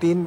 3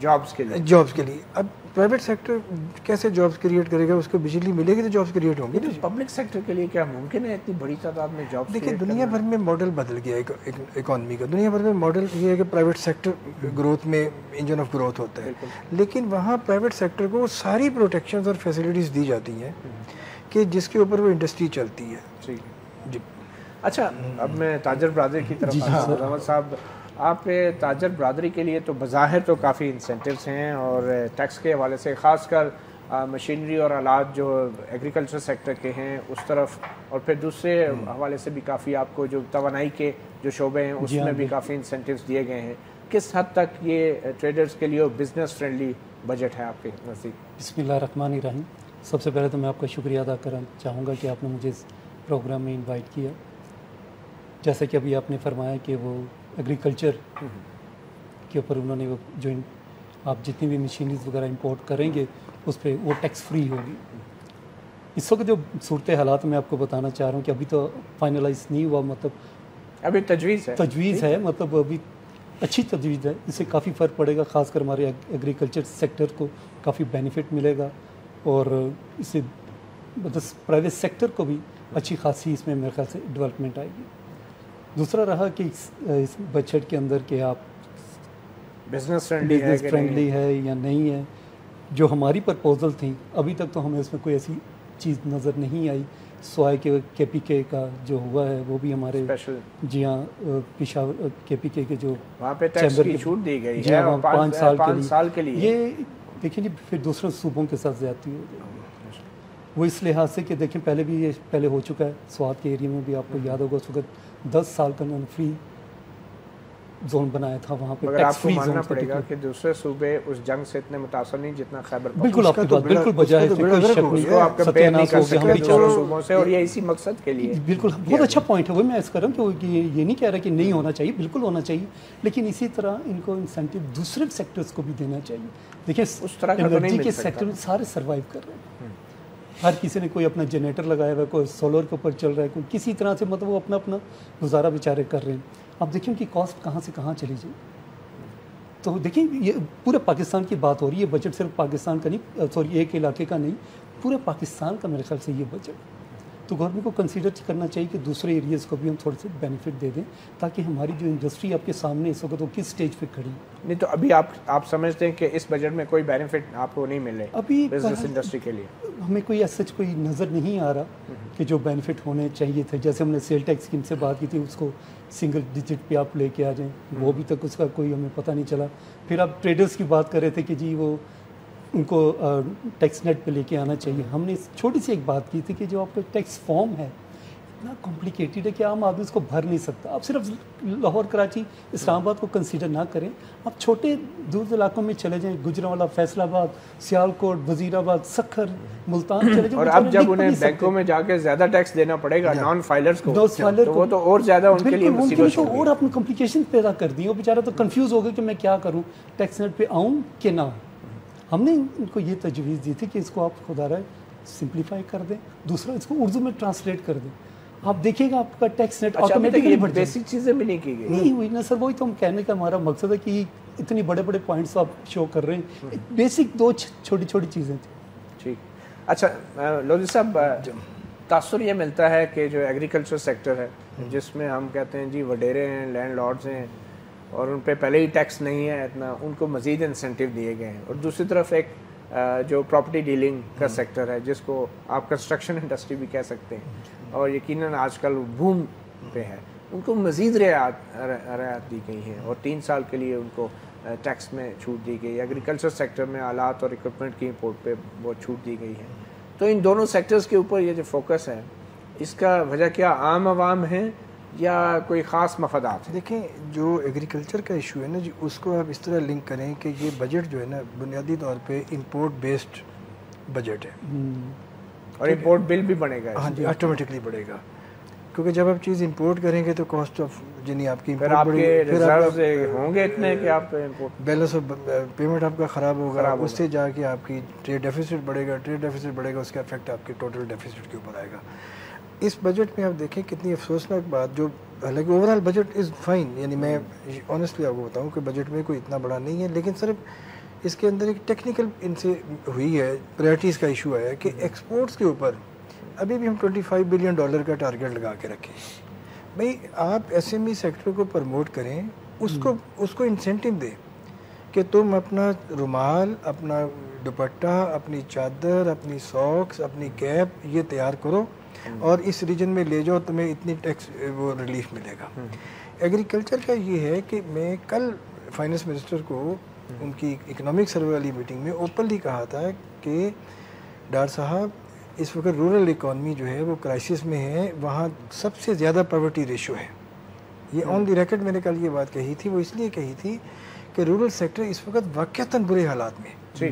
jobs کے لیے. Jobs کے لیے. اب پرائیویٹ سیکٹر کیسے جابس کریٹ کرے گا؟ اس کو بجلی ملے گی تو جابس کریٹ ہوں گے. پبلک سیکٹر کے لیے کیا ممکن ہے اتنی بڑی تعداد میں جابس؟ دیکھیں دنیا بھر میں ماڈل بدل گیا ہے اکانومی کا. دنیا بھر میں ماڈل یہ ہے کہ پرائیویٹ سیکٹر گروتھ میں انجن آف گروتھ ہوتا ہے, لیکن وہاں پرائیویٹ سیکٹر کو ساری پروٹیکشنز اور فیسلٹیز دی جاتی ہیں کہ جس کے اوپر وہ انڈسٹری چلتی ہے. جی اچھا, اب میں تاجر برادری کی طرف آتا ہوں. احمد صاحب, آپ تاجر برادری کے لیے تو بظاہر تو کافی انسینٹیوز ہیں, اور ٹیکس کے حوالے سے خاص کر مشینری اور آلات جو ایگریکلچر سیکٹر کے ہیں اس طرف, اور پھر دوسرے حوالے سے بھی کافی آپ کو جو توانائی کے جو شعبے ہیں اس میں بھی کافی انسینٹیوز دیے گئے ہیں. کس حد تک یہ ٹریڈرز کے لیے بزنس فرینڈلی بجٹ ہے آپ کے نزدیک؟ بسم اللہ الرحمن الرحیم. سب سے پہلے تو میں آپ کا شکریہ ادا کرنا چاہوں گا کہ آپ نے مجھے اس پروگرام میں انوائٹ کیا. جیسا کہ ابھی آپ نے فرمایا کہ وہ ایگریکلچر کے اوپر انہوں نے وہ جو آپ جتنی بھی مشینریز وغیرہ امپورٹ کریں گے اس پہ وہ ٹیکس فری ہوگی. اس وقت جو صورت حالات میں آپ کو بتانا چاہ رہا ہوں کہ ابھی تو فائنلائز نہیں ہوا, مطلب ابھی تجویز ہے, مطلب ابھی اچھی تجویز ہے. اس سے کافی فرق پڑے گا, خاص کر ہمارے ایگریکلچر سیکٹر کو کافی بینیفٹ ملے گا, اور اس سے مطلب پرائیویٹ سیکٹر کو بھی اچھی خاصی اس میں میرے خیال سے ڈیولپمنٹ آئے گی. دوسرا رہا کہ اس بجٹ کے اندر کہ آپ بزنس فرینڈلی ہے یا نہیں ہے. جو ہماری پرپوزل تھیں ابھی تک تو ہمیں اس میں کوئی ایسی چیز نظر نہیں آئی, سوائے کہ کے پی کے کا جو ہوا ہے وہ بھی ہمارے جی ہاں پشاور کے پی کے جو وہاں پہ ٹیکس کی چھوٹ دی گئی ہے 5 سال کے لیے. یہ دیکھیں جی پھر دوسرے صوبوں کے ساتھ زیادتی ہو گئی. وہ اس لحاظ سے کہ دیکھیں پہلے بھی یہ پہلے ہو چکا ہے سوات کے ایریا میں بھی, آپ کو یاد ہوگا اس وقت 10 سال کا انہوں نے فری زون بنایا تھا وہاں پہ. مگر آپ کو ماننا پڑے گا کہ دوسرے صوبے اس جنگ سے اتنے متاثر نہیں جتنا خیبر پختونخوا. بالکل آپ کی بات بالکل بجا ہے, کوئی شک نہیں, آپ کمپیئر نہیں کر سکتے چاروں صوبوں سے, اور یہ اسی مقصد کے لیے. بالکل بہت اچھا پوائنٹ ہے, وہ میں اس کر رہا ہوں کہ یہ نہیں کہہ رہا کہ نہیں ہونا چاہیے, بالکل ہونا چاہیے, لیکن اسی طرح ان کو انسینٹیو دوسرے سیکٹرز کو بھی دینا چاہیے. دیکھیں اس طرح انرجی کے سیکٹر میں سارے سروائیو کر رہے ہیں. ہر کسی نے کوئی اپنا جنریٹر لگایا ہوا ہے, کوئی سولر کے اوپر چل رہا ہے, کوئی کسی طرح سے, مطلب وہ اپنا گزارا بیچارے کر رہے ہیں. آپ دیکھیں ان کی کاسٹ کہاں سے کہاں چلی جائے. تو دیکھیں یہ پورے پاکستان کی بات ہو رہی ہے, بجٹ صرف پاکستان کا نہیں, سوری ایک علاقے کا نہیں, پورے پاکستان کا میرے خیال سے یہ بجٹ. تو گورنمنٹ کو کنسیڈر کرنا چاہیے کہ دوسرے ایریاز کو بھی ہم تھوڑے سے بینیفٹ دے دیں, تاکہ ہماری جو انڈسٹری آپ کے سامنے اس وقت وہ کس سٹیج پہ کھڑی. نہیں تو ابھی آپ سمجھتے ہیں کہ اس بجٹ میں کوئی بینیفٹ آپ کو نہیں ملے ابھی بزنس انڈسٹری کے لیے؟ ہمیں کوئی ایسا کوئی نظر نہیں آ رہا کہ جو بینیفٹ ہونے چاہیے تھے. جیسے ہم نے سیل ٹیکس اسکیم سے بات کی تھی, اس کو سنگل ڈیجٹ پہ آپ لے کے آ جائیں, وہ ابھی تک اس کا کوئی ہمیں پتہ نہیں چلا. پھر آپ ٹریڈرز کی بات کر رہے تھے کہ جی وہ ان کو ٹیکس نیٹ پہ لے کے آنا چاہیے. ہم نے چھوٹی سی ایک بات کی تھی کہ جو آپ کا ٹیکس فارم ہے اتنا کمپلیکیٹڈ ہے کہ عام آدمی اس کو بھر نہیں سکتا. آپ صرف لاہور, کراچی, اسلام آباد کو کنسیڈر نہ کریں, آپ چھوٹے دور علاقوں میں چلے جائیں, گجرانوالہ, فیصل آباد, سیالکوٹ, وزیر آباد, سکھر, ملتان چلے جائیں. اور اب جب انہیں بینکوں میں جا کے زیادہ ٹیکس دینا پڑے گا نان فائلرز کو, تو وہ تو اور زیادہ ان کے لیے مصیبت ہوگی, اور آپ نے کمپلیکیشن پیدا کر دی. وہ بیچارہ تو کنفیوز ہو گیا کہ میں کیا کروں, ٹیکس نیٹ پہ آؤں کہ نہ. ہم نے ان کو یہ تجویز دی تھی کہ اس کو آپ خدا رہا ہے سمپلیفائی کر دیں, دوسرا اس کو اردو میں ٹرانسلیٹ کر دیں. آپ دیکھیں گا آپ کا ٹیکس نیٹ آٹومیٹکلی بڑھ جائے. بیسک چیزیں بھی نہیں کی گئی. نہیں ہوئی نا سر, وہی تو ہم کہنے کا ہمارا مقصد ہے کہ اتنی بڑے بڑے پوائنٹس آپ شو کر رہے ہیں, بیسک 2 چھوٹی چھوٹی چیزیں تھیں. ٹھیک. اچھا لودھی صاحب, تاثر یہ ملتا ہے کہ جو ایگریکلچر سیکٹر ہے جس میں ہم کہتے ہیں جی وڈیرے ہیں, لینڈ لارڈز ہیں, اور ان پہ پہلے ہی ٹیکس نہیں ہے اتنا, ان کو مزید انسینٹیو دیے گئے ہیں. اور دوسری طرف ایک جو پراپرٹی ڈیلنگ کا سیکٹر ہے جس کو آپ کنسٹرکشن انڈسٹری بھی کہہ سکتے ہیں, اور یقیناً آج کل بوم پہ ہے, ان کو مزید رعایت دی گئی ہے, اور 3 سال کے لیے ان کو ٹیکس میں چھوٹ دی گئی. ایگریکلچر سیکٹر میں آلات اور اکوپمنٹ کی امپورٹ پہ بہت چھوٹ دی گئی ہے. تو ان دونوں سیکٹرز کے اوپر یہ جو فوکس ہے, اس کا وجہ کیا عام عوام ہیں یا کوئی خاص مفادات؟ دیکھیں جو ایگریکلچر کا ایشو ہے نا جی, اس کو آپ اس طرح لنک کریں کہ یہ بجٹ جو ہے نا بنیادی طور پہ امپورٹ بیسڈ بجٹ ہے, اور امپورٹ بل بھی بڑھے گا. ہاں جی, آٹومیٹکلی بڑھے گا, کیونکہ جب آپ چیز امپورٹ کریں گے تو کاسٹ آف یعنی آپ کی ریزروز ہوں گے اتنے کہ آپ بیلنس آف پیمنٹ آپ کا خراب ہوگا, اس سے جا کے آپ کی ٹریڈ ڈیفیسٹ بڑھے گا, ٹریڈ ڈیفیسٹ بڑھے گا, اس کا افیکٹ آپ کے ٹوٹل ڈیفیسٹ کے اوپر آئے گا. اس بجٹ میں آپ دیکھیں کتنی افسوسناک بات, جو حالانکہ overall budget is fine, یعنی میں آنیسٹلی آپ کو بتاؤں کہ بجٹ میں کوئی اتنا بڑا نہیں ہے, لیکن صرف اس کے اندر ایک ٹیکنیکل ان سے ہوئی ہے، پرائرٹیز کا ایشو ہے کہ ایکسپورٹس کے اوپر ابھی بھی ہم $25 بلین کا ٹارگٹ لگا کے رکھیں. بھئی آپ ایس ایم ای سیکٹر کو پروموٹ کریں، اس کو انسینٹیو دیں کہ تم اپنا رومال، اپنا دوپٹہ، اپنی چادر، اپنی ساکس، اپنی کیپ یہ تیار کرو اور اس ریجن میں لے جاؤ، تمہیں اتنی ٹیکس وہ ریلیف ملے گا. ایگریکلچر کا یہ ہے کہ میں کل فائنانس منسٹر کو ان کی اکنامک سروے والی میٹنگ میں اوپنلی کہا تھا کہ ڈار صاحب اس وقت رورل اکانومی جو ہے وہ کرائسس میں ہے، وہاں سب سے زیادہ پاورٹی ریشو ہے. یہ آن دی ریکارڈ میں نے کل یہ بات کہی تھی. وہ اس لیے کہی تھی کہ رورل سیکٹر اس وقت واقعتاً برے حالات میں،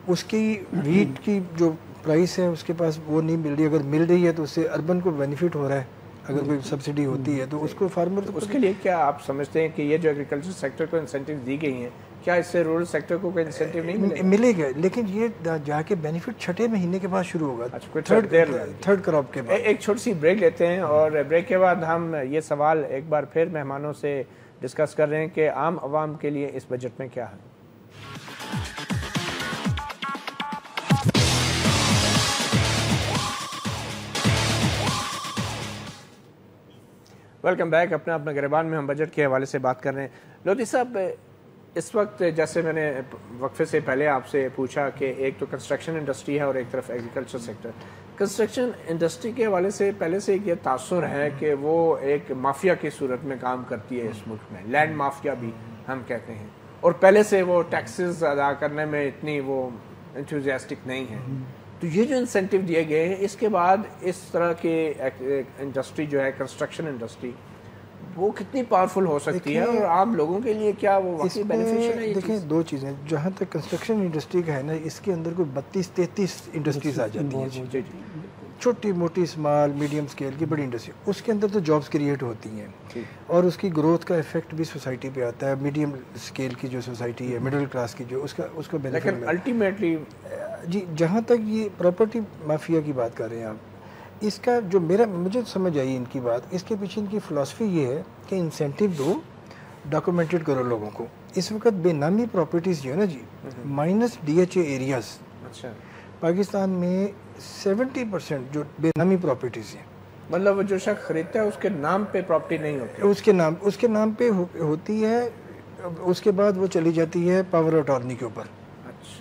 اس کی ویٹ کی جو پرائس ہے اس کے پاس وہ نہیں مل رہی، اگر مل رہی ہے تو اس سے اربن کو بینیفٹ ہو رہا ہے، اگر کوئی سبسڈی ہوتی ہے تو اس کو فارمر. اس کے لیے کیا آپ سمجھتے ہیں کہ یہ جو ایگریکلچر سیکٹر کو انسینٹیو دی گئی ہیں، کیا اس سے رورل سیکٹر کو کوئی انسینٹیو نہیں ملے گا؟ لیکن یہ جا کے بینیفٹ 6 مہینے کے بعد شروع ہوگا، تھرڈ کراپ کے بعد. ایک چھوٹی سی بریک لیتے ہیں اور بریک کے بعد ہم یہ سوال ایک بار پھر مہمانوں سے ڈسکس کر رہے ہیں کہ عام عوام کے لیے اس بجٹ میں کیا ہے. Welcome back. اپنا گریبان میں ہم بجٹ کے حوالے سے بات کر رہے ہیں. لودھی صاحب، اس وقت جیسے میں نے وقفے سے پہلے آپ سے پوچھا کہ ایک تو کنسٹرکشن انڈسٹری ہے اور ایک طرف ایگریکلچر سیکٹر. کنسٹرکشن انڈسٹری کے حوالے سے پہلے سے یہ تاثر ہے کہ وہ ایک مافیا کی صورت میں کام کرتی ہے اس ملک میں، لینڈ مافیا بھی ہم کہتے ہیں، اور پہلے سے وہ ٹیکسز ادا کرنے میں اتنی وہ انتھوزیاسٹک نہیں ہے. تو یہ جو انسینٹیو دیے گئے ہیں، اس کے بعد اس طرح کی انڈسٹری جو ہے کنسٹرکشن انڈسٹری وہ کتنی پاورفل ہو سکتی ہے اور عام لوگوں کے لیے کیا وہ واقعی بینیفیشل ہے؟ دیکھیں دو چیزیں، جہاں تک کنسٹرکشن انڈسٹری کا ہے نا، اس کے اندر کوئی 32-33 انڈسٹریز آ جاتی ہیں، چھوٹی موٹی اسمال میڈیم اسکیل کی بڑی انڈسٹری. اس کے اندر تو جابس کریٹ ہوتی ہیں اور اس کی گروتھ کا افیکٹ بھی سوسائٹی پہ آتا ہے. میڈیم اسکیل کی جو سوسائٹی ہے، مڈل کلاس کی جو اس کا بینیفٹ. لیکن الٹیمیٹلی جی جہاں تک یہ پراپرٹی مافیا کی بات کر رہے ہیں آپ، اس کا جو مجھے سمجھ آئی ان کی بات، اس کے پیچھے ان کی فلاسفی یہ ہے کہ انسینٹیو دو، ڈاکومنٹڈ کرو لوگوں کو. اس وقت بے نامی پراپرٹیز جو ہے نا جی، مائنس DHA ایریاز، پاکستان میں 70% جو بے نامی پراپرٹیز ہیں، مطلب وہ جو شخص خریدتا ہے اس کے نام پہ پراپرٹی نہیں ہوتی، اس کے نام پہ ہوتی ہے، اس کے بعد وہ چلی جاتی ہے پاور اٹارنی کے اوپر.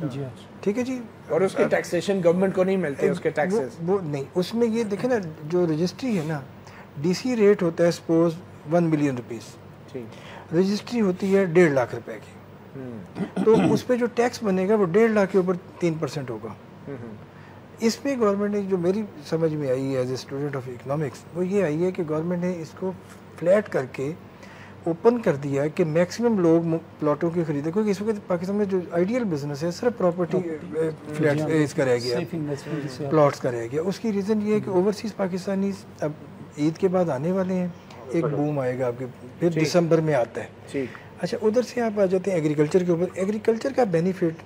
جی ٹھیک ہے جی. اور اس کی ٹیکسیشن گورنمنٹ کو نہیں ملتی، اس کے ٹیکسز وہ نہیں. اس میں یہ دیکھیں نا، جو رجسٹری ہے نا، DC ریٹ ہوتا ہے سپوز 1 ملین روپیز، رجسٹری ہوتی ہے 1.5 لاکھ روپے کی، تو اس پہ جو ٹیکس بنے گا وہ 1.5 لاکھ کے اوپر 3% ہوگا. اس پہ گورنمنٹ نے، جو میری سمجھ میں آئی ہے as a student of economics, وہ یہ آئی ہے کہ گورنمنٹ نے اس کو فلیٹ کر کے اوپن کر دیا کہ میکسیمم لوگ پلاٹوں کی خریدیں، کیونکہ اس وقت پاکستان میں جو آئیڈیل بزنس ہے صرف پراپرٹی فلیٹ اس کا رہ گیا، پلاٹس کا رہ گیا. اس کی ریزن یہ ہے کہ اوورسیز پاکستانیز اب عید کے بعد آنے والے ہیں، ایک بوم آئے گا آپ کے، پھر دسمبر میں آتا ہے. اچھا ادھر سے آپ آ جاتے ہیں ایگریکلچر کے اوپر. ایگریکلچر کا بینیفٹ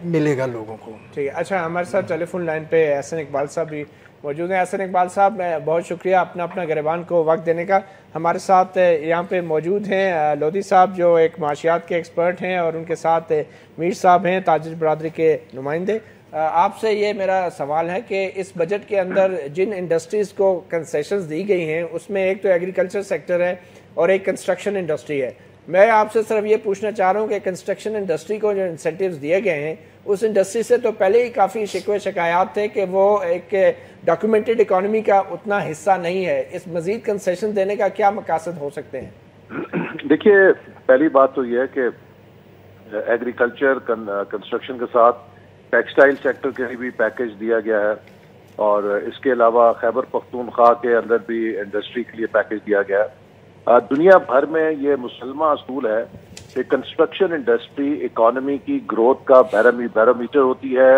ملے گا لوگوں کو. ٹھیک ہے. اچھا ہمارے ساتھ ٹیلی فون لائن پہ احسن اقبال صاحب بھی موجود ہیں. احسن اقبال صاحب، میں بہت شکریہ اپنا گریبان کو وقت دینے کا. ہمارے ساتھ یہاں پہ موجود ہیں لودھی صاحب جو ایک معاشیات کے ایکسپرٹ ہیں، اور ان کے ساتھ میر صاحب ہیں تاجر برادری کے نمائندے. آپ سے یہ میرا سوال ہے کہ اس بجٹ کے اندر جن انڈسٹریز کو کنسیشنز دی گئی ہیں، اس میں ایک تو ایگریکلچر سیکٹر ہے اور ایک کنسٹرکشن انڈسٹری ہے. میں آپ سے صرف یہ پوچھنا چاہ رہا ہوں کہ کنسٹرکشن انڈسٹری کو جو انسینٹیوز دیے گئے ہیں، اس انڈسٹری سے تو پہلے ہی کافی شکوے شکایات تھے کہ وہ ایک ڈاکومنٹڈ اکانومی کا اتنا حصہ نہیں ہے. اس مزید کنسیشن دینے کا کیا مقاصد ہو سکتے ہیں؟ دیکھیے، پہلی بات تو یہ ہے کہ ایگریکلچر کنسٹرکشن کے ساتھ ٹیکسٹائل سیکٹر کے لیے بھی پیکیج دیا گیا ہے، اور اس کے علاوہ خیبر پختونخوا کے اندر بھی انڈسٹری کے لیے پیکیج دیا گیا ہے. دنیا بھر میں یہ مسلمہ اصول ہے کہ کنسٹرکشن انڈسٹری اکانومی کی گروتھ کا بیرومیٹر ہوتی ہے،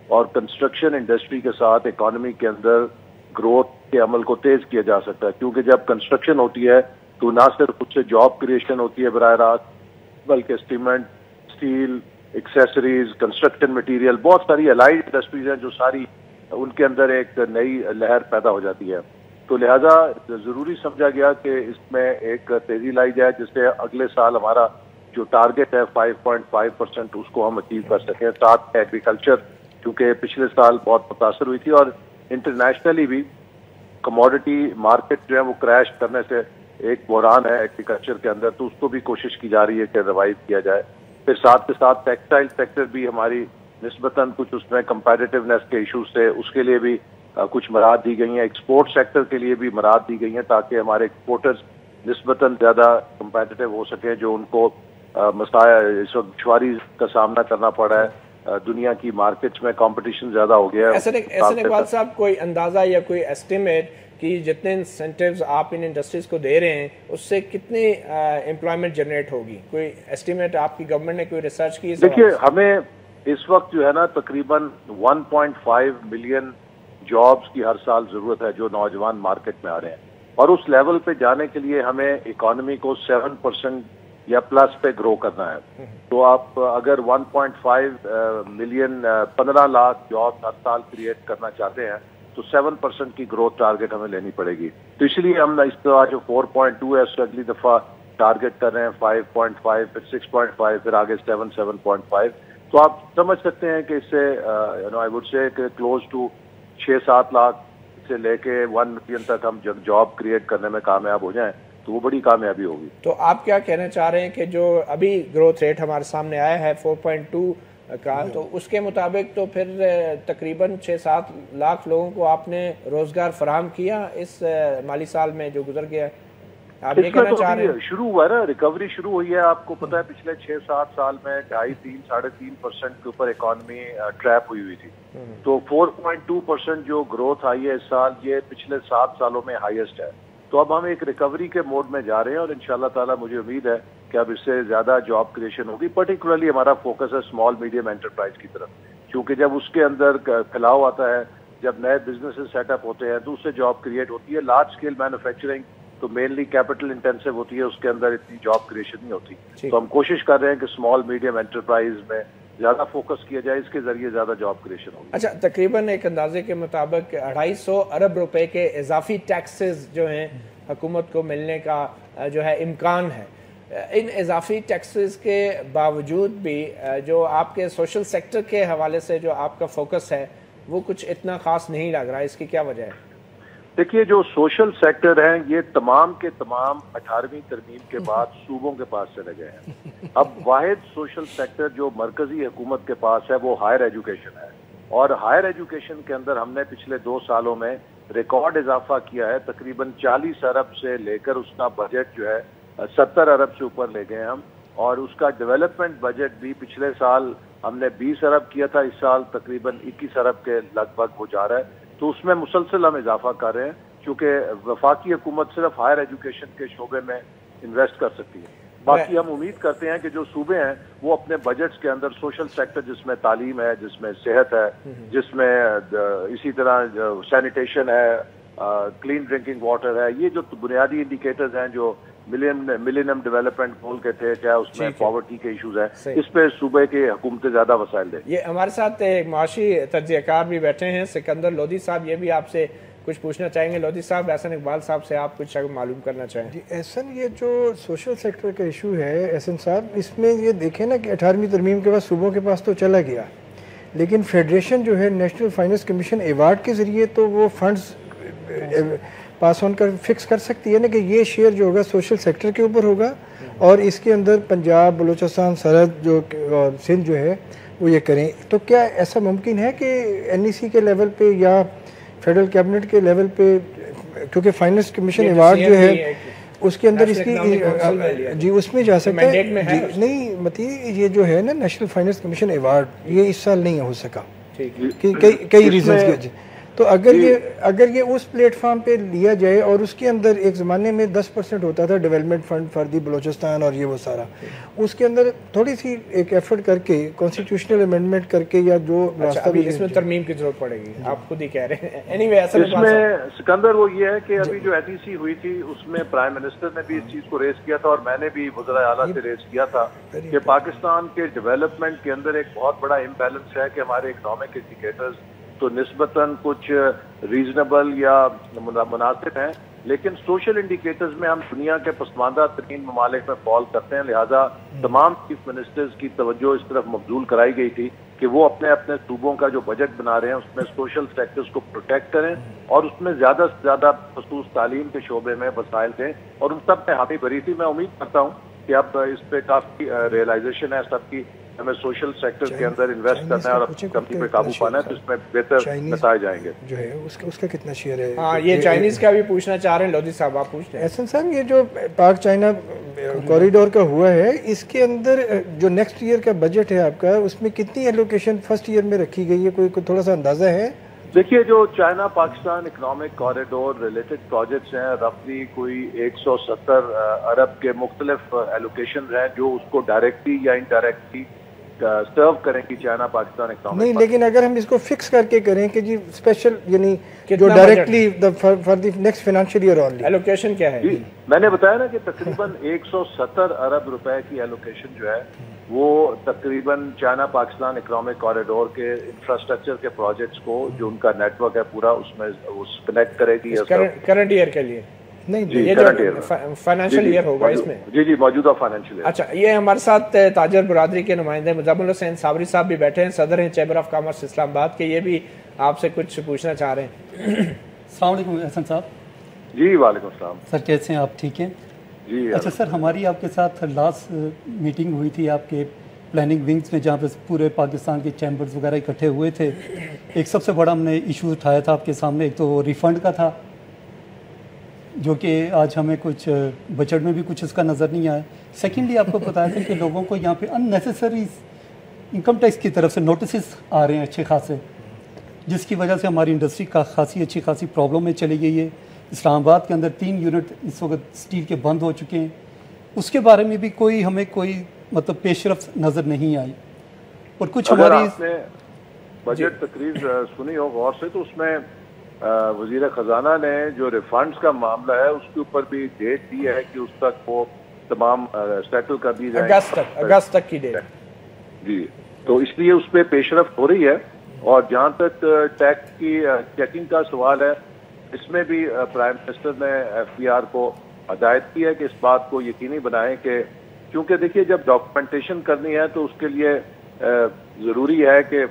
اور کنسٹرکشن انڈسٹری کے ساتھ اکانومی کے اندر گروتھ کے عمل کو تیز کیا جا سکتا ہے. کیونکہ جب کنسٹرکشن ہوتی ہے تو نہ صرف اس سے جاب کریشن ہوتی ہے براہ راست، بلکہ cement, steel, accessories, construction material, بہت ساری الائڈ انڈسٹریز ہیں جو ساری ان کے اندر ایک نئی لہر پیدا ہو جاتی ہے. تو لہٰذا ضروری سمجھا گیا کہ اس میں ایک تیزی لائی جائے، جس سے اگلے سال ہمارا جو ٹارگیٹ ہے 5.5% اس کو ہم اچیو کر سکیں. ساتھ ایگریکلچر کیونکہ پچھلے سال بہت متاثر ہوئی تھی اور انٹرنیشنلی بھی کموڈٹی مارکیٹ جو ہے وہ کریش کرنے سے ایک بحران ہے ایگریکلچر کے اندر, تو اس کو بھی کوشش کی جا رہی ہے کہ ریوائو کیا جائے. پھر ساتھ کے ساتھ ٹیکسٹائل سیکٹر بھی ہماری نسبتاً کچھ اس میں کمپیٹیونیس کے ایشوز تھے, اس کے لیے بھی کچھ مراد دی گئی ہیں. ایکسپورٹ سیکٹر کے لیے بھی مراد دی گئی ہیں تاکہ ہمارے ایکسپورٹرز نسبتاً زیادہ کمپیٹیو ہو سکیں, جو ان کو مسائل اس وقت دشواری کا سامنا کرنا پڑا ہے. دنیا کی مارکیٹس میں کمپٹیشن زیادہ ہو گیا ہے. احسن اقبال صاحب, کوئی اندازہ یا کوئی ایسٹیمیٹ کہ جتنے انسینٹیوز آپ ان انڈسٹریز کو دے رہے ہیں اس سے کتنی امپلائمنٹ جنریٹ ہوگی؟ کوئی ایسٹیمیٹ آپ کی گورنمنٹ نے کوئی ریسرچ کی؟ دیکھیے ہمیں اس وقت جو ہے نا تقریباً 1.5 ملین جابس کی ہر سال ضرورت ہے جو نوجوان مارکیٹ میں آ رہے ہیں, اور اس لیول پہ جانے کے لیے ہمیں اکانومی کو 7% یا پلس پہ گرو کرنا ہے. تو آپ اگر 1.5 ملین 15 لاکھ جاب ہر سال کریٹ کرنا چاہتے ہیں تو 7% کی گروتھ ٹارگیٹ ہمیں لینی پڑے گی. تو اس لیے ہم اس طرح جو 4.2 ہے اس سے اگلی دفعہ ٹارگیٹ کر رہے ہیں 5.5, پھر 6.5, پھر آگے 7.5. تو آپ سمجھ سکتے ہیں کہ اس سے آئی وڈ سے کہ کلوز ٹو 6-7 لاکھ سے لے کے 1 ملین تک ہم جب جاب کریٹ کرنے میں کامیاب ہو جائیں تو وہ بڑی کامیابی ہوگی. تو آپ کیا کہنا چاہ رہے ہیں کہ جو ابھی گروتھ ریٹ ہمارے سامنے آیا ہے 4.2 کا, تو اس کے مطابق تو پھر تقریباً 6-7 لاکھ لوگوں کو آپ نے روزگار فراہم کیا اس مالی سال میں جو گزر گیا ہے؟ آپ یہ کہنا چاہ رہے ہیں شروع ہوا ہے نا, ریکوری شروع ہوئی ہے. آپ کو پتہ ہے پچھلے 6-7 سال میں 2.5-3.5% کے اوپر اکانومی ٹریپ ہوئی تھی. تو 4.2% جو گروتھ آئی ہے اس سال, یہ پچھلے 7 سالوں میں ہائیسٹ ہے. تو اب ہم ایک ریکوری کے موڈ میں جا رہے ہیں اور انشاءاللہ تعالیٰ مجھے امید ہے کہ اب اس سے زیادہ جاب کریشن ہوگی. پرٹیکولرلی ہمارا فوکس ہے اسمال میڈیم انٹرپرائز کی طرف, کیونکہ جب اس کے اندر پھیلاؤ آتا ہے, جب نئے بزنسز سیٹ اپ ہوتے ہیں تو اس سے جاب کریٹ ہوتی ہے. لارج اسکیل مینوفیکچرنگ تو مینلی کیپٹل انٹینسو ہوتی ہے, اس کے اندر اتنی جاب کریشن نہیں ہوتی. تو ہم کوشش کر رہے ہیں کہ اسمال میڈیم انٹرپرائز میں زیادہ فوکس کیا جائے, اس کے ذریعے زیادہ جاب کریشن ہوگی. اچھا, تقریباً ایک اندازے کے مطابق 250 ارب روپے کے اضافی ٹیکسز جو ہیں حکومت کو ملنے کا جو ہے امکان ہے. ان اضافی ٹیکسز کے باوجود بھی جو آپ کے سوشل سیکٹر کے حوالے سے جو آپ کا فوکس ہے وہ کچھ اتنا خاص نہیں لگ رہا, اس کی کیا وجہ ہے؟ دیکھیے جو سوشل سیکٹر ہیں یہ تمام کے تمام 18ویں ترمیم کے بعد صوبوں کے پاس چلے گئے ہیں. اب واحد سوشل سیکٹر جو مرکزی حکومت کے پاس ہے وہ ہائر ایجوکیشن ہے, اور ہائر ایجوکیشن کے اندر ہم نے پچھلے 2 سالوں میں ریکارڈ اضافہ کیا ہے. تقریباً 40 ارب سے لے کر اس کا بجٹ جو ہے 70 ارب سے اوپر لے گئے ہم, اور اس کا ڈیولپمنٹ بجٹ بھی پچھلے سال ہم نے 20 ارب کیا تھا, اس سال تقریباً 21 ارب کے لگ بھگ وہ جا رہا ہے. تو اس میں مسلسل ہم اضافہ کر رہے ہیں کیونکہ وفاقی حکومت صرف ہائر ایجوکیشن کے شعبے میں انویسٹ کر سکتی ہے. باقی ہم امید کرتے ہیں کہ جو صوبے ہیں وہ اپنے بجٹس کے اندر سوشل سیکٹر جس میں تعلیم ہے, جس میں صحت ہے, جس میں اسی طرح سینیٹیشن ہے, کلین ڈرنکنگ واٹر ہے, یہ جو بنیادی انڈیکیٹرز ہیں جو ملینیم ڈیولپمنٹ گول کے تھے, چاہے اس میں پاورٹی کے ایشوز ہیں, اس پہ صوبے کے حکومتیں زیادہ وسائل دیں. یہ ہمارے ساتھ ایک معاشی تجزیہ کار بھی بیٹھے ہیں, سکندر لودھی صاحب, یہ بھی آپ سے کچھ پوچھنا چاہیں گے. لودھی صاحب, احسن اقبال صاحب سے آپ کچھ معلوم کرنا چاہیں؟ جی احسن, یہ جو سوشل سیکٹر کا ایشو ہے احسن صاحب, اس میں یہ دیکھیں نا کہ 18ویں ترمیم کے بعد صوبوں کے پاس تو چلا گیا, لیکن فیڈریشن جو ہے نیشنل فائنانس کمیشن ایوارڈ کے ذریعے تو وہ فنڈز پاس آن کر فکس کر سکتی ہے نا کہ یہ شیئر جو ہوگا سوشل سیکٹر کے اوپر ہوگا, اور اس کے اندر پنجاب, بلوچستان, سرحد جو اور سندھ جو ہے وہ یہ کریں. تو کیا ایسا ممکن ہے کہ NEC کے لیول پہ یا فیڈرل کیبنٹ کے لیول پہ, کیونکہ فائنانس کمیشن ایوارڈ جو ہے اس کے اندر اس کی جی اس میں جا سکتا ہے نہیں مطلب یہ جو ہے نا نیشنل فائنانس کمیشن ایوارڈ یہ اس سال نہیں ہو سکا کئی ریزنز کے. تو اگر یہ اس پلیٹ فارم پہ لیا جائے, اور اس کے اندر ایک زمانے میں 10% ہوتا تھا development fund for the Balochistan اور یہ وہ سارا, اس کے اندر تھوڑی سی ایک ایفرٹ کر کے کانسٹیٹیوشنل امینڈمنٹ کر کے, یا جو راستہ بھی اس میں ترمیم کی ضرورت پڑے گی, آپ خود ہی کہہ رہے ہیں. اینی وے, اس میں سکندر وہ یہ ہے کہ ابھی جو NEC ہوئی تھی اس میں پرائم منسٹر نے بھی اس چیز کو ریز کیا تھا, اور میں نے بھی وزرائے اعلیٰ سے ریز کیا تھا کہ پاکستان کے ڈیولپمنٹ کے اندر ایک بہت بڑا امبیلنس ہے کہ ہمارے اکنامک انڈیکیٹرز تو نسبتاً کچھ ریزنیبل یا مناسب ہیں, لیکن سوشل انڈیکیٹرز میں ہم دنیا کے پسماندہ ترین ممالک میں فال کرتے ہیں، لہٰذا تمام چیف منسٹرز کی توجہ اس طرف مبذول کرائی گئی تھی کہ وہ اپنے اپنے صوبوں کا جو بجٹ بنا رہے ہیں اس میں سوشل سیکٹرز کو پروٹیکٹ کریں اور اس میں زیادہ سے زیادہ خصوص تعلیم کے شعبے میں وسائل دیں، اور ان سب نے حامی بھری تھی۔ میں امید کرتا ہوں کہ اب اس پہ کافی ریئلائزیشن ہے سب کی، ہمیں سوشل سیکٹر کے اندر انویسٹ کرنا ہے اور اپنی کمپنی پہ قابو پانا ہے، تو اس میں بہتر نتائج آئیں گے۔ جو ہے اس کا کتنا شیئر ہے؟ ہاں یہ چائنیز کا بھی پوچھنا چاہ رہے ہیں لودھی صاحب، آپ پوچھ رہے ہیں۔ احسن صاحب یہ جو پاک چائنا کوریڈور کا ہوا ہے، اس کے اندر جو نیکسٹ ایئر کا بجٹ ہے آپ کا، اس میں کتنی ایلوکیشن فرسٹ ایئر میں رکھی گئی ہے؟ کوئی تھوڑا سا اندازہ ہے؟ دیکھیے جو China Pakistan economic corridor related projects ہیں، رفلی کوئی 170 ارب کے مختلف ایلوکیشن ہیں جو اس کو ڈائریکٹلی یا انڈائریکٹلی سرو کریں گی چائنا پاکستان اکنامک۔ نہیں لیکن اگر ہم اس کو فکس کر کے کریں کہ جی اسپیشل یعنی جو directly for the next financial year only allocation کیا ہے؟ جی میں نے بتایا نا کہ تقریباً 170 ارب روپے کی ایلوکیشن جو ہے وہ تقریباً چائنا پاکستان اکنامک کوریڈور کے انفراسٹرکچر کے پروجیکٹس کو جو ان کا نیٹ ورک ہے پورا اس میں کنیکٹ کرے گی کرنٹ ایئر کے لیے۔ نہیں یہ فائنینشیل ایئر ہوگا اس میں؟ جی موجودہ فائنینشیل ایئر۔ اچھا یہ ہمارے ساتھ تاجر برادری کے نمائندے مزمل حسین صابری صاحب بھی بیٹھے ہیں، صدر ہیں چیمبر آف کامرس اسلام آباد کے، یہ بھی آپ سے کچھ پوچھنا چاہ رہے ہیں۔ السلام علیکم احسن صاحب۔ جی وعلیکم السلام سر، کیسے ہیں آپ؟ ٹھیک ہیں؟ جی اچھا سر، ہماری آپ کے ساتھ لاسٹ میٹنگ ہوئی تھی آپ کے پلاننگ ونگز میں، جہاں پہ پورے پاکستان کے چیمبرز وغیرہ اکٹھے ہوئے تھے۔ ایک سب سے بڑا ہم نے ایشو اٹھایا تھا آپ کے سامنے، ایک تو ریفنڈ کا تھا، جو کہ آج ہمیں کچھ بجٹ میں بھی کچھ اس کا نظر نہیں آیا۔ سیکنڈلی آپ کو بتایا تھا کہ لوگوں کو یہاں پہ ان نیسیسری انکم ٹیکس کی طرف سے نوٹسز آ رہے ہیں اچھے خاصے، جس کی وجہ سے ہماری انڈسٹری کا اچھی خاصی پرابلم میں چلی گئی ہے۔ اسلام آباد کے اندر 3 یونٹ اس وقت اسٹیل کے بند ہو چکے ہیں، اس کے بارے میں بھی ہمیں کوئی مطلب پیش رفت نظر نہیں آئی۔ اور کچھ اگر ہماری آپ نے بجٹ تقریر سنی ہو غور سے تو اس میں وزیر خزانہ نے جو ریفنڈز کا معاملہ ہے اس کے اوپر بھی ڈیٹ دی ہے کہ اس تک وہ تمام سیٹل کر دی جائیں، اگست تک کی ڈیٹ۔ جی تو اس لیے اس پہ پیش رفت ہو رہی ہے۔ اور جہاں تک ٹیکس کی چیکنگ کا سوال ہے، اس میں بھی پرائم منسٹر نے FBR کو ہدایت کی ہے کہ اس بات کو یقینی بنائیں کہ کیونکہ دیکھیے جب ڈاکومنٹیشن کرنی ہے تو اس کے لیے ضروری ہے کہ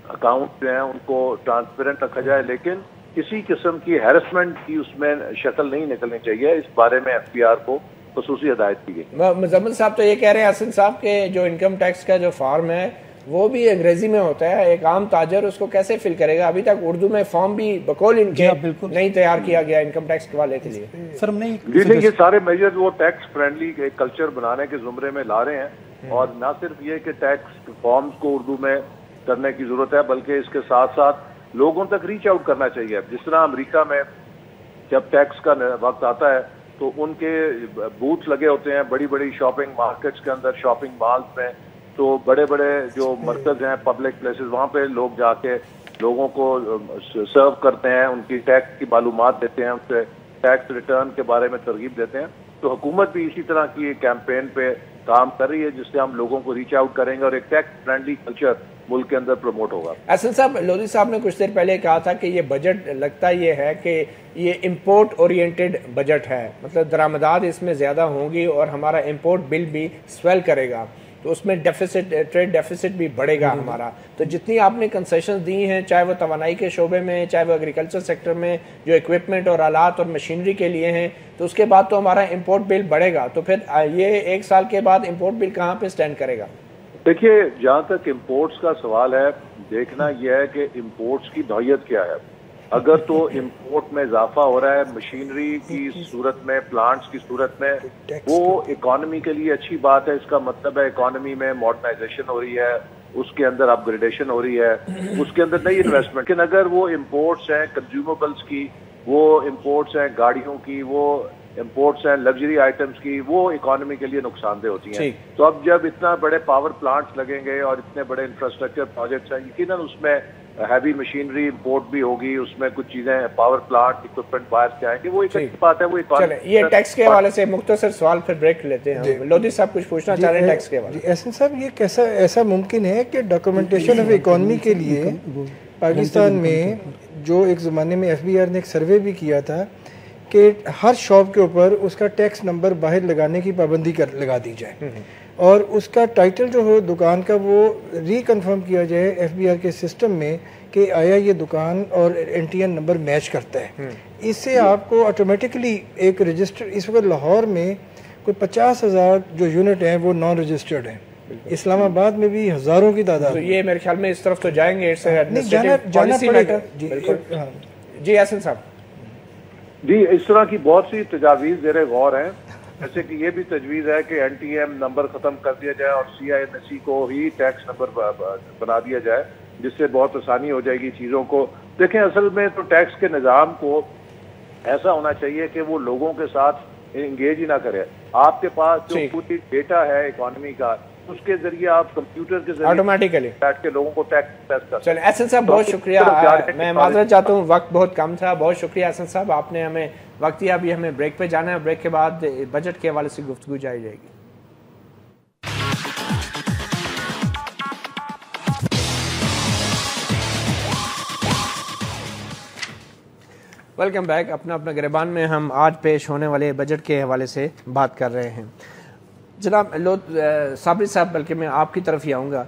اکاؤنٹ جو ہیں ان کو ٹرانسپیرنٹ رکھا جائے، لیکن کسی قسم کی ہیرسمنٹ کی اس میں شکل نہیں نکلنی چاہیے۔ اس بارے میں FBR کو خصوصی ہدایت کی گئی۔ مزمل صاحب تو یہ کہہ رہے ہیں حسن صاحب کہ جو انکم ٹیکس کا جو فارم ہے وہ بھی انگریزی میں ہوتا ہے، ایک عام تاجر اس کو کیسے فل کرے گا؟ ابھی تک اردو میں فارم بھی بقول ان کے نہیں تیار کیا گیا انکم ٹیکس والے کے لیے۔ سر ہم نے یہ سارے میجرز وہ ٹیکس فرینڈلی ایک کلچر بنانے کے زمرے میں لا رہے ہیں، اور نہ صرف یہ کہ ٹیکس فارمز کو اردو میں کرنے کی ضرورت ہے بلکہ اس کے ساتھ ساتھ لوگوں تک ریچ آؤٹ کرنا چاہیے۔ جس طرح امریکہ میں جب ٹیکس کا وقت آتا ہے تو ان کے بوتھ لگے ہوتے ہیں بڑی بڑی شاپنگ مارکیٹس کے اندر، شاپنگ مالز میں، تو بڑے بڑے جو مرکز ہیں پبلک پلیسز، وہاں پہ لوگ جا کے لوگوں کو سرو کرتے ہیں، ان کی ٹیکس کی معلومات دیتے ہیں، ان سے ٹیکس ریٹرن کے بارے میں ترغیب دیتے ہیں۔ تو حکومت بھی اسی طرح کی کیمپین پہ کام کر رہی ہے جس سے ہم لوگوں کو ریچ آؤٹ کریں گے اور ایک ٹیکس فرینڈلی کلچر ملک کے اندر پروموٹ ہوگا۔ احسن صاحب، لودھی صاحب نے کچھ دیر پہلے کہا تھا کہ یہ بجٹ لگتا یہ ہے کہ یہ امپورٹ اورینٹڈ بجٹ ہے، مطلب درآمدات اس میں زیادہ ہوں گی اور ہمارا امپورٹ بل بھی سویل کرے گا، تو اس میں ٹریڈ ڈیفیسٹ بھی بڑھے گا ہمارا۔ تو جتنی آپ نے کنسیشنز دی ہیں، چاہے وہ توانائی کے شعبے میں، چاہے وہ ایگریکلچر سیکٹر میں جو اکوپمنٹ اور آلات اور مشینری کے لیے ہیں، تو اس کے بعد تو ہمارا امپورٹ بل بڑھے گا، تو پھر یہ 1 سال کے بعد امپورٹ بل کہاں پہ سٹینڈ کرے گا؟ دیکھیے جہاں تک امپورٹس کا سوال ہے، دیکھنا یہ ہے کہ امپورٹس کی نوعیت کیا ہے۔ اگر تو امپورٹ میں اضافہ ہو رہا ہے مشینری کی صورت میں، پلانٹس کی صورت میں، وہ اکانومی کے لیے اچھی بات ہے۔ اس کا مطلب ہے اکانومی میں ماڈرنائزیشن ہو رہی ہے، اس کے اندر اپ گریڈیشن ہو رہی ہے، اس کے اندر نئی انویسٹمنٹ۔ لیکن اگر وہ امپورٹس ہیں کنزیومبلس کی، وہ امپورٹس ہیں گاڑیوں کی، وہ امپورٹس ہیں لگژری آئٹمس کی، وہ اکانومی کے لیے نقصان دہ ہوتی ہیں۔ تو اب جب اتنا بڑے پاور پلانٹس لگیں گے اور اتنے بڑے انفراسٹرکچر پروجیکٹس ہیں، یقیناً اس میں ہیوی مشینری امپورٹ بھی ہوگی، اس میں کچھ چیزیں پاور پلانٹ اکوپمنٹ باہر سے آئیں گے، وہ ایک اچھی بات ہے۔ وہ یہ ٹیکس کے حوالے سے مختصر سوال پھر بریک لیتے ہیں۔ لودھی صاحب کچھ پوچھنا چاہ رہے ہیں ٹیکس کے حوالے سے؟ احسن صاحب، یہ کیسا ایسا ممکن ہے کہ ڈاکومنٹیشن آف اکانومی کے لیے پاکستان میں جو ایک زمانے میں FBR نے ایک سروے بھی کیا تھا کہ ہر شاپ کے اوپر اس کا ٹیکس نمبر باہر لگانے کی پابندی لگا دی جائے اور اس کا ٹائٹل جو ہو دکان کا وہ ری کنفرم کیا جائے FBR کے سسٹم میں کہ آیا یہ دکان اور NTN نمبر میچ کرتا ہے. اس سے آپ کو آٹومیٹکلی ایک رجسٹر، اس وقت لاہور میں کوئی 50,000 جو یونٹ ہیں وہ نان رجسٹرڈ ہیں، اسلام آباد میں بھی ہزاروں کی تعداد. یہ میرے خیال میں اس طرف تو جائیں گے، جانا پڑے گا. جی حسن صاحب. جی اس طرح کی بہت سی تجاویز زیر غور ہیں، جیسے کہ یہ بھی تجویز ہے کہ NTM نمبر ختم کر دیا جائے اور CIMSE کو ہی ٹیکس نمبر بنا دیا جائے، جس سے بہت آسانی ہو جائے گی چیزوں کو. دیکھیں اصل میں تو ٹیکس کے نظام کو ایسا ہونا چاہیے کہ وہ لوگوں کے ساتھ انگیج ہی نہ کرے. آپ کے پاس جو پوری ڈیٹا ہے اکانومی کا، اس کے ذریعے آپ کمپیوٹر کے ذریعے آٹومیٹکلی بیٹھ کے لوگوں کو ٹیکس ٹیسٹ کر. چلیں حسن صاحب بہت شکریہ، میں معذرت چاہتا ہوں وقت بہت کم تھا. بہت شکریہ حسن صاحب، آپ نے ہمیں وقت دیا. ابھی ہمیں بریک پہ جانا ہے، بریک کے بعد بجٹ کے حوالے سے گفتگو جاری رہے گی. Welcome back. اپنا گریبان میں ہم آج پیش ہونے والے بجٹ کے حوالے سے بات کر رہے ہیں. جناب صابری صاحب، بلکہ میں آپ کی طرف ہی آؤں گا.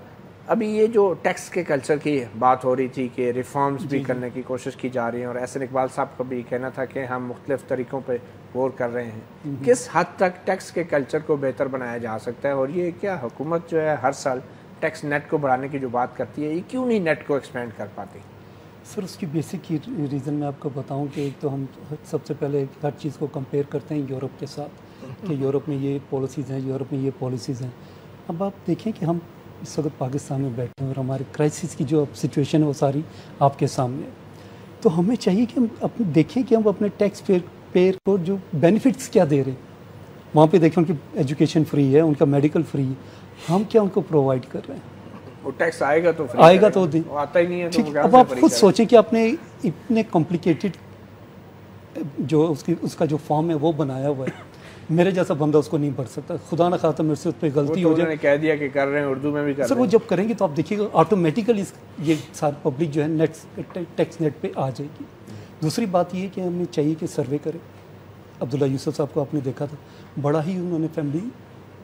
ابھی یہ جو ٹیکس کے کلچر کی بات ہو رہی تھی کہ ریفارمز بھی کرنے کی کوشش کی جا رہی ہیں، اور احسن اقبال صاحب کا بھی کہنا تھا کہ ہم مختلف طریقوں پہ غور کر رہے ہیں. کس حد تک ٹیکس کے کلچر کو بہتر بنایا جا سکتا ہے، اور یہ کیا حکومت جو ہے ہر سال ٹیکس نیٹ کو بڑھانے کی جو بات کرتی ہے، یہ کیوں نہیں نیٹ کو ایکسپینڈ کر پاتی؟ سر اس کی بیسک ریزن میں آپ کو بتاؤں کہ ایک تو ہم سب سے پہلے ہر چیز کو کمپیئر کرتے ہیں یورپ کے ساتھ کہ یورپ میں یہ پالیسیز ہیں، یورپ میں یہ پالیسیز ہیں. اب آپ دیکھیں کہ ہم اس وقت پاکستان میں بیٹھے ہیں اور ہمارے کرائسس کی جو سچویشن ہے وہ ساری آپ کے سامنے ہے. تو ہمیں چاہیے کہ ہم دیکھیں کہ ہم اپنے ٹیکس پیئر کو جو بینیفٹس کیا دے رہے ہیں. وہاں پہ دیکھیں ان کی ایجوکیشن فری ہے، ان کا میڈیکل فری ہے، ہم کیا ان کو پرووائڈ کر رہے ہیں. وہ ٹیکس آئے گا تو دیں، آتا ہی نہیں ہے. ٹھیک. اب آپ خود سوچیں کہ آپ نے اتنے کمپلیکیٹڈ جو اس کا جو فارم ہے وہ بنایا ہوا ہے، میرے جیسا بندہ اس کو نہیں پڑھ سکتا. خدا نہ خواستہ میرے سے اس پہ غلطی ہو جائے. کہہ دیا کہ کر رہے ہیں، اردو میں بھی کر رہے ہیں. سر وہ جب کریں گے تو آپ دیکھیے گا آٹومیٹیکلی یہ ساری پبلک جو ہے ٹیکس نیٹ پہ آ جائے گی. دوسری بات یہ کہ ہمیں چاہیے کہ سروے کریں. عبداللہ یوسف صاحب کو آپ نے دیکھا تھا، بڑا ہی انہوں نے فیملی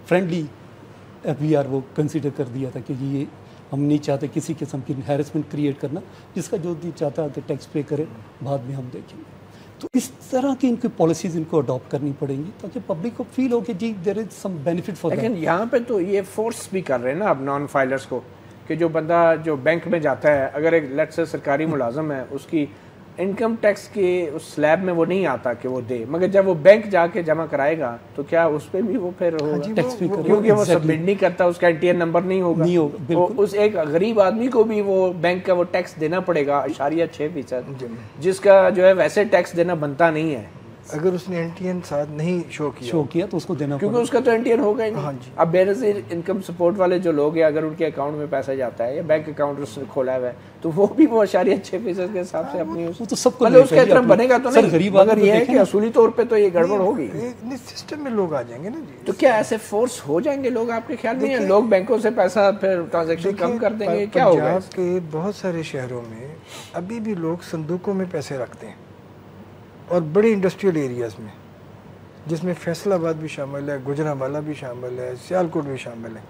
فرینڈلی FBR وہ کنسیڈر کر دیا تھا کہ یہ ہم نہیں چاہتے کسی قسم کی ہیرسمنٹ کریٹ کرنا، جس کا جو چاہتا ہے کہ ٹیکس پے کرے، بعد میں ہم دیکھیں گے. تو اس طرح کی ان کی پالیسیز ان کو اڈاپٹ کرنی پڑیں گی تاکہ پبلک کو فیل ہو کہ جی دیر از سم بینیفٹ فار. لیکن یہاں پہ تو یہ فورس بھی کر رہے ہیں نا اب نان فائلرز کو، کہ جو بندہ جو بینک میں جاتا ہے، اگر ایک لیٹ سے سرکاری ملازم ہے، اس کی انکم ٹیکس کے اس سلیب میں وہ نہیں آتا کہ وہ دے، مگر جب وہ بینک جا کے جمع کرائے گا تو کیا اس پہ بھی وہ پھر ہوگا، کیونکہ وہ سبمٹ نہیں کرتا، اس کا NTN نمبر نہیں ہوگا. اس ایک غریب آدمی کو بھی وہ بینک کا وہ ٹیکس دینا پڑے گا 0.6%، جس کا جو ہے ویسے ٹیکس دینا بنتا نہیں ہے. اگر اس نے NTN ساتھ نہیں شو کیا تو اس کو دینا، کیونکہ اس کا تو NTN ہوگا ہی نہیں. اب بے نظیر انکم سپورٹ والے جو لوگ ہیں، اگر ان کے اکاؤنٹ میں پیسہ جاتا ہے یا بینک اکاؤنٹ اس نے کھولا ہوا ہے تو وہ بھی وہ 0.6% کے حساب سے اپنی اس کا اتنا بنے گا تو نہیں، مگر یہ ہے کہ اصولی طور پہ تو یہ گڑبڑ ہوگی. سسٹم میں لوگ آ جائیں گے نا. تو کیا ایسے فورس ہو جائیں گے لوگ آپ کے خیال میں، لوگ بینکوں سے پیسہ پھر ٹرانزیکشن کم کر دیں گے، کیا ہوگا؟ پنجاب کے بہت سارے شہروں میں ابھی بھی لوگ صندوقوں میں پیسے رکھتے ہیں، اور بڑے انڈسٹریل ایریاز میں، جس میں فیصل آباد بھی شامل ہے، گجرانوالہ بھی شامل ہے، سیالکوٹ بھی شامل ہے.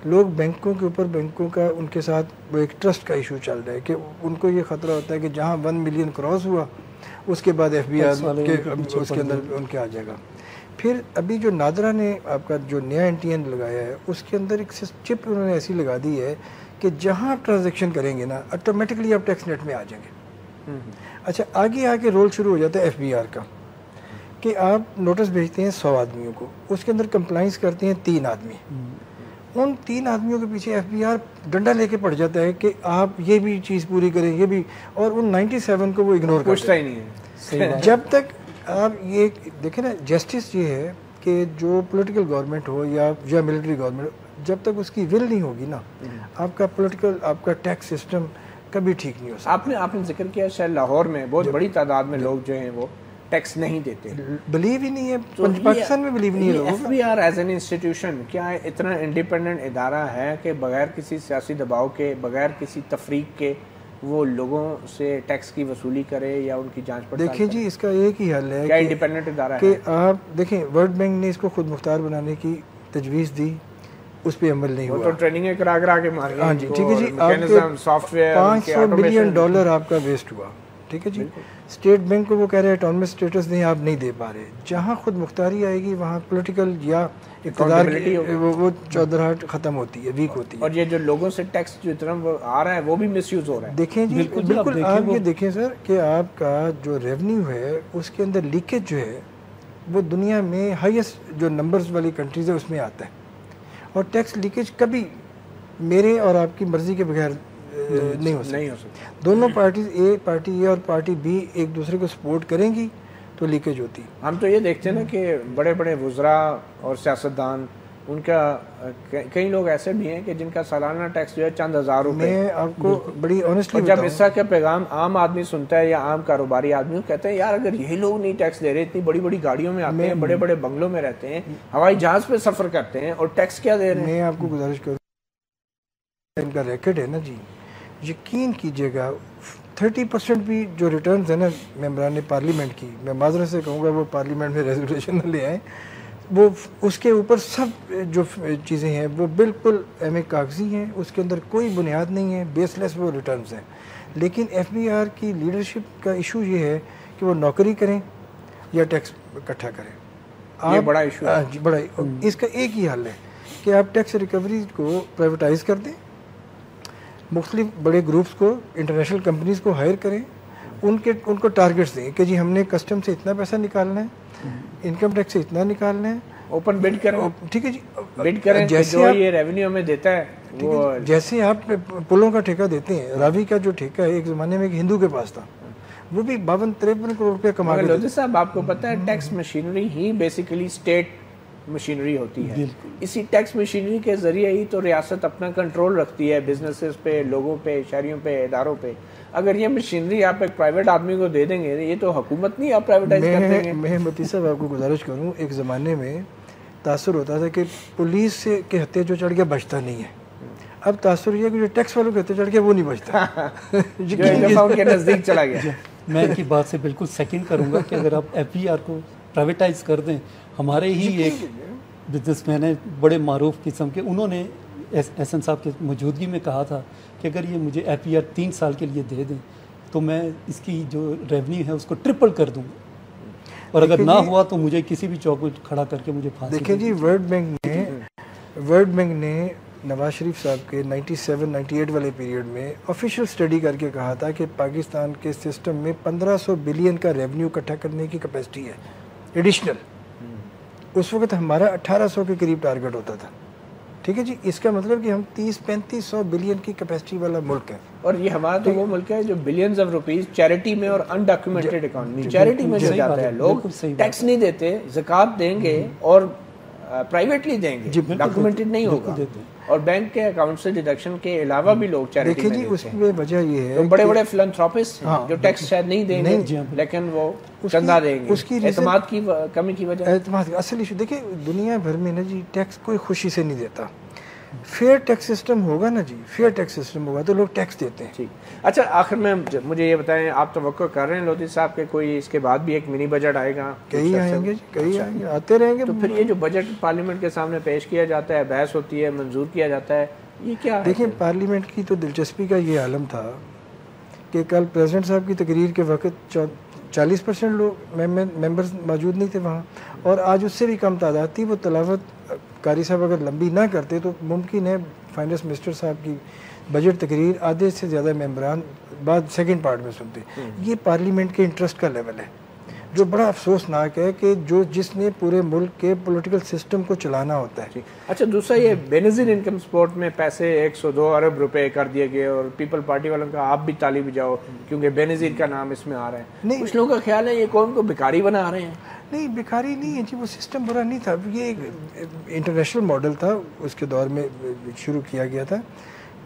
لوگ بینکوں کے اوپر، بینکوں کا ان کے ساتھ وہ ایک ٹرسٹ کا ایشو چل رہا ہے کہ ان کو یہ خطرہ ہوتا ہے کہ جہاں 1 ملین کراس ہوا اس کے بعد FBR کے اس کے اندر ان کے آ جائے گا. پھر ابھی جو نادرا نے آپ کا جو نیا NTN لگایا ہے، اس کے اندر ایک چپ انہوں نے ایسی لگا دی ہے کہ جہاں آپ ٹرانزیکشن کریں گے نا، آٹومیٹکلی آپ ٹیکس نیٹ میں آ جائیں گے. اچھا آگے آگے رول شروع ہو جاتا ہے FBR کا، کہ آپ نوٹس بھیجتے ہیں 100 آدمیوں کو، اس کے اندر کمپلائنس کرتے ہیں 3 آدمی. ان 3 آدمیوں کے پیچھے FBR ڈنڈا لے کے پڑ جاتا ہے کہ آپ یہ بھی چیز پوری کریں، یہ بھی، اور ان 97 کو وہ اگنور کرتا ہی نہیں ہے. جب تک آپ یہ دیکھیں نا، جسٹس یہ ہے کہ جو پولیٹیکل گورنمنٹ ہو یا ملٹری گورنمنٹ، جب تک اس کی ول نہیں ہوگی نا، آپ کا پولیٹیکل، آپ کا ٹیکس سسٹم کبھی ٹھیک نہیں ہو سکتا. آپ نے ذکر کیا شاید لاہور میں بہت بڑی تعداد میں لوگ جو ہیں وہ ٹیکس نہیں دیتے، بلیو ہی نہیں ہے، پاکستان میں بلیو نہیں ہے. FBR ایز این انسٹیٹیوشن کیا اتنا انڈیپینڈنٹ ادارہ ہے کہ بغیر کسی سیاسی دباؤ کے، بغیر کسی تفریق کے وہ لوگوں سے ٹیکس کی وصولی کرے یا ان کی جانچ پڑتال دیکھیں جی اس کا ایک ہی حل ہے کیا انڈیپینڈنٹ ادارہ ہے کہ آپ دیکھیں ورلڈ بینک نے اس کو خود مختار بنانے کی تجویز دی, اس پہ عمل نہیں ہوا. وہ تو ٹریننگ کرا کے مار گئے. ہاں جی ٹھیک ہے جی, آپ کے سافٹ ویئر $500 بلین آپ کا ویسٹ ہوا. ٹھیک ہے جی, اسٹیٹ بینک کو وہ کہہ رہے ہیں اٹانومس اسٹیٹس نہیں, آپ نہیں دے پا رہے. جہاں خود مختاری آئے گی وہاں پولیٹیکل یا اقتدار وہ چودراہٹ ختم ہوتی ہے, ویک ہوتی ہے. اور یہ جو لوگوں سے ٹیکس جو اتنا آ رہا ہے وہ بھی مس یوز ہو رہا ہے. دیکھیں جی بالکل آپ یہ دیکھیں سر کہ آپ کا جو ریونیو ہے اس کے اندر لیکیج جو ہے وہ دنیا میں ہائیسٹ جو نمبرز والی کنٹریز ہے اس میں آتا ہے. اور ٹیکس لیکیج کبھی میرے اور آپ کی مرضی کے بغیر نہیں ہو سکتا. دونوں پارٹیز پارٹی اے اور پارٹی بی ایک دوسرے کو سپورٹ کریں گی تو لیکیج ہوتی. ہم تو یہ دیکھتے ہیں نا کہ بڑے بڑے وزراء اور سیاستدان ان کا کئی لوگ ایسے بھی ہیں کہ جن کا سالانہ ٹیکس جو ہے چند ہزار روپے. میں آپ کو بڑی آنیسٹلی جب اس طرح کا پیغام عام آدمی سنتا ہے یا عام کاروباری آدمی کہتے ہیں یار اگر یہی لوگ نہیں ٹیکس دے رہے, اتنی بڑی بڑی گاڑیوں میں آتے ہیں, بڑے بڑے بنگلوں میں رہتے ہیں, ہوائی جہاز پہ سفر کرتے ہیں اور ٹیکس کیا دے رہے ہیں. میں آپ کو گزارش کروں ان کا ریکٹ ہے نا جی, یقین کیجئے گا 30% بھی جو ریٹرنز ہیں نا ممبران پارلیمنٹ کی, میں معذرت سے کہوں گا وہ پارلیمنٹ میں ریزولوشن نہ لے آئیں, وہ اس کے اوپر سب جو چیزیں ہیں وہ بالکل کاغذی ہیں, اس کے اندر کوئی بنیاد نہیں ہے, بیس لیس وہ ریٹرنز ہیں. لیکن ایف بی آر کی لیڈرشپ کا ایشو یہ ہے کہ وہ نوکری کریں یا ٹیکس اکٹھا کریں. یہ بڑا ایشو ہے جی, بڑا. اس کا ایک ہی حل ہے کہ آپ ٹیکس ریکوری کو پرائیویٹائز کر دیں, مختلف بڑے گروپس کو انٹرنیشنل کمپنیز کو ہائر کریں, ان کو ٹارگٹس دیں کہ جی ہم نے کسٹم سے اتنا پیسہ نکالنا ہے, انکم ٹیکس سے اتنا نکالنا ہے, اوپن بڈ کریں. ٹھیک ہے جی, بڈ کریں جیسے یہ ریونیو ہمیں دیتا ہے. جیسے آپ پلوں کا ٹھیکہ دیتے ہیں, راوی کا جو ٹھیکہ ہے ایک زمانے میں ایک ہندو کے پاس تھا, وہ بھی 52-53 کروڑ روپے کما کے. لودھی صاحب آپ کو پتہ ہے ٹیکس مشینری ہی بیسیکلی اسٹیٹ مشینری ہوتی ہے. اسی ٹیکس مشینری کے ذریعے ہی تو ریاست اپنا کنٹرول رکھتی ہے بزنسز پہ, لوگوں پہ, شہریوں پہ, اداروں پہ. اگر یہ مشینری آپ ایک پرائیویٹ آدمی کو دے دیں گے, یہ تو حکومت نہیں آپ پرائیویٹائز کر دیں گے. میں متی صاحب آپ کو گزارش کروں, ایک زمانے میں تاثر ہوتا تھا کہ پولیس سے کے ہتھے جو چڑھ گیا بچتا نہیں ہے. اب تاثر یہ ہے کہ جو ٹیکس والوں کے ہتھے چڑھ گیا وہ نہیں بچتا, جو ایک دفعہ ان کے نزدیک چلا گیا. میں ان کی بات سے بالکل سیکنڈ کروں گا کہ اگر آپ ایف بی آر کو پرائیویٹائز کر دیں, ہمارے ہی ایک بزنس مین ہے بڑے معروف قسم کے, انہوں نے احسن صاحب کی موجودگی میں کہا تھا کہ اگر یہ مجھے ایف بی آر 3 سال کے لیے دے دیں تو میں اس کی جو ریونیو ہے اس کو ٹرپل کر دوں گا, اور اگر نہ ہوا تو مجھے کسی بھی چوک پہ کھڑا کر کے مجھے پھانسی. دیکھیں جی ورلڈ بینک نے نواز شریف صاحب کے 97-98 والے پیریڈ میں آفیشیل سٹڈی کر کے کہا تھا کہ پاکستان کے سسٹم میں 1500 بلین کا ریونیو اکٹھا کرنے کی کیپیسٹی ہے ایڈیشنل. اس وقت ہمارا 1800 کے قریب ٹارگٹ ہوتا تھا. ٹھیک ہے جی, اس کا مطلب کہ ہم 30-3500 بلین کی کیپیسٹی والا ملک ہے. اور یہ ہمارا تو وہ ملک ہے جو بلینز آف روپیز چیریٹی میں اور انڈاکیومنٹڈ اکانومی چیریٹی میں جاتا ہے. لوگ ٹیکس نہیں دیتے, زکوٰۃ دیں گے اور پرائیویٹلی دیں گے, ڈاکیومنٹڈ نہیں ہوگا, اور بینک کے اکاؤنٹ سے ڈیڈکشن کے علاوہ بھی لوگ چیریٹی میں دیکھیں جی. اس میں وجہ یہ ہے بڑے بڑے فلانتھروپسٹ جو ٹیکس شاید نہیں دیں گے لیکن وہ چندہ دیں گے, اس کی اعتماد کی کمی کی وجہ. اعتماد اصل ایشو دیکھیں دنیا بھر میں نا جی ٹیکس کوئی خوشی سے نہیں دیتا. فیئر ٹیکس سسٹم ہوگا نا جی, فیئر ٹیکس سسٹم ہوگا تو لوگ ٹیکس دیتے ہیں. ٹھیک. اچھا آخر میں مجھے یہ بتائیں, آپ توقع کر رہے ہیں لودھی صاحب کہ کوئی اس کے بعد بھی ایک منی بجٹ آئے گا؟ کئی آئیں گے جی, کئی آئیں گے, آتے رہیں گے. تو پھر یہ جو بجٹ پارلیمنٹ کے سامنے پیش کیا جاتا ہے, بحث ہوتی ہے, منظور کیا جاتا ہے, یہ کیا ہے؟ دیکھیں پارلیمنٹ کی تو دلچسپی کا یہ عالم تھا کہ کل پریزیڈنٹ صاحب کی تقریر کے وقت 40% لوگ ممبرز موجود نہیں تھے وہاں, اور آج اس سے بھی کم تعداد تھی. وہ تلاوت قاری صاحب اگر لمبی نہ کرتے تو ممکن ہے فائنانس منسٹر صاحب کی بجٹ تقریر آدھے سے زیادہ ممبران بعد سیکنڈ پارٹ میں سنتے. یہ پارلیمنٹ کے انٹرسٹ کا لیول ہے جو بڑا افسوسناک ہے کہ جس نے پورے ملک کے پولیٹیکل سسٹم کو چلانا ہوتا ہے. اچھا دوسرا یہ بے نظیر انکم سپورٹ میں پیسے 102 ارب روپے کر دیے گئے, اور پیپل پارٹی والوں کا آپ بھی تالی بجاؤ کیونکہ بے نظیر کا نام اس میں آ رہا ہے. کچھ لوگوں کا خیال ہے یہ قوم کو بھکاری بنا رہے ہیں. نہیں بھکاری نہیں ہے جی, وہ سسٹم برا نہیں تھا, یہ ایک انٹرنیشنل ماڈل تھا, اس کے دور میں شروع کیا گیا تھا.